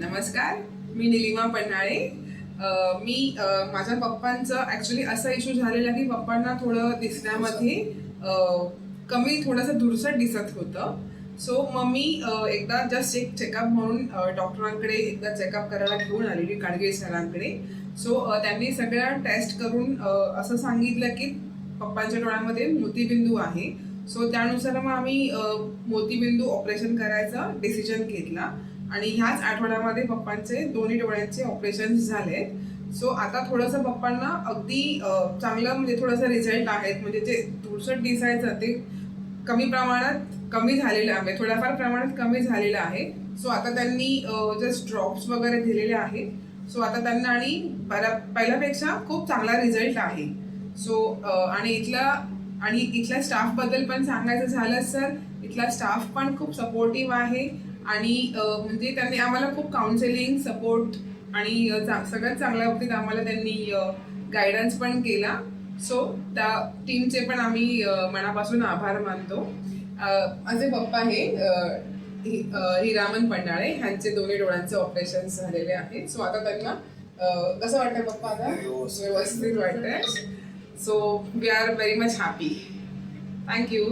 नमस्कार, मी निलिमा पन्हाळे. माझ्या पप्पांचं ॲक्च्युली असा इश्यू झालेला की पप्पांना थोडं दिसण्यामध्ये कमी थोडंसं धुरसट दिसत होतं. सो मग मी एकदा जस्ट एक चेकअप म्हणून डॉक्टरांकडे एकदा चेकअप करायला घेऊन आलेली काडगे सरांकडे. सो त्यांनी सगळ्या टेस्ट करून असं सांगितलं की पप्पांच्या डोळ्यामध्ये मोतीबिंदू आहे. सो त्यानुसार मग आम्ही मोतीबिंदू ऑपरेशन करायचा डिसिजन घेतला आणि ह्याच आठवड्यामध्ये पप्पांचे दोन्ही डोळ्यांचे ऑपरेशन झाले. सो आता थोडंसं पप्पांना अगदी चांगलं म्हणजे थोडंसं रिझल्ट आहेत. म्हणजे जे धुरसट दिसायचं ते कमी प्रमाणात कमी झालेलं आहे, थोड्याफार प्रमाणात कमी झालेलं आहे. सो आता त्यांनी जस्ट ड्रॉप्स वगैरे दिलेले आहे. सो आता त्यांना आणि पहिल्यापेक्षा खूप चांगला रिझल्ट आहे. सो आणि इथल्या स्टाफबद्दल पण सांगायचं झालं सर, इथला स्टाफ पण खूप सपोर्टिव्ह आहे आणि म्हणजे त्यांनी आम्हाला खूप काउन्सिलिंग सपोर्ट आणि सगळ्यात चांगल्या बाबतीत आम्हाला त्यांनी गायडन्स पण केला. सो त्या टीमचे पण आम्ही मनापासून आभार मानतो. माझे पप्पा हे हिरामन पन्हाळे, ह्यांचे दोन्ही डोळ्यांचे ऑपरेशन झालेले आहे. सो आता त्यांना कसं वाटतंय पप्पा? आता व्यवस्थित वाटतंय. So we are very much happy. Thank you.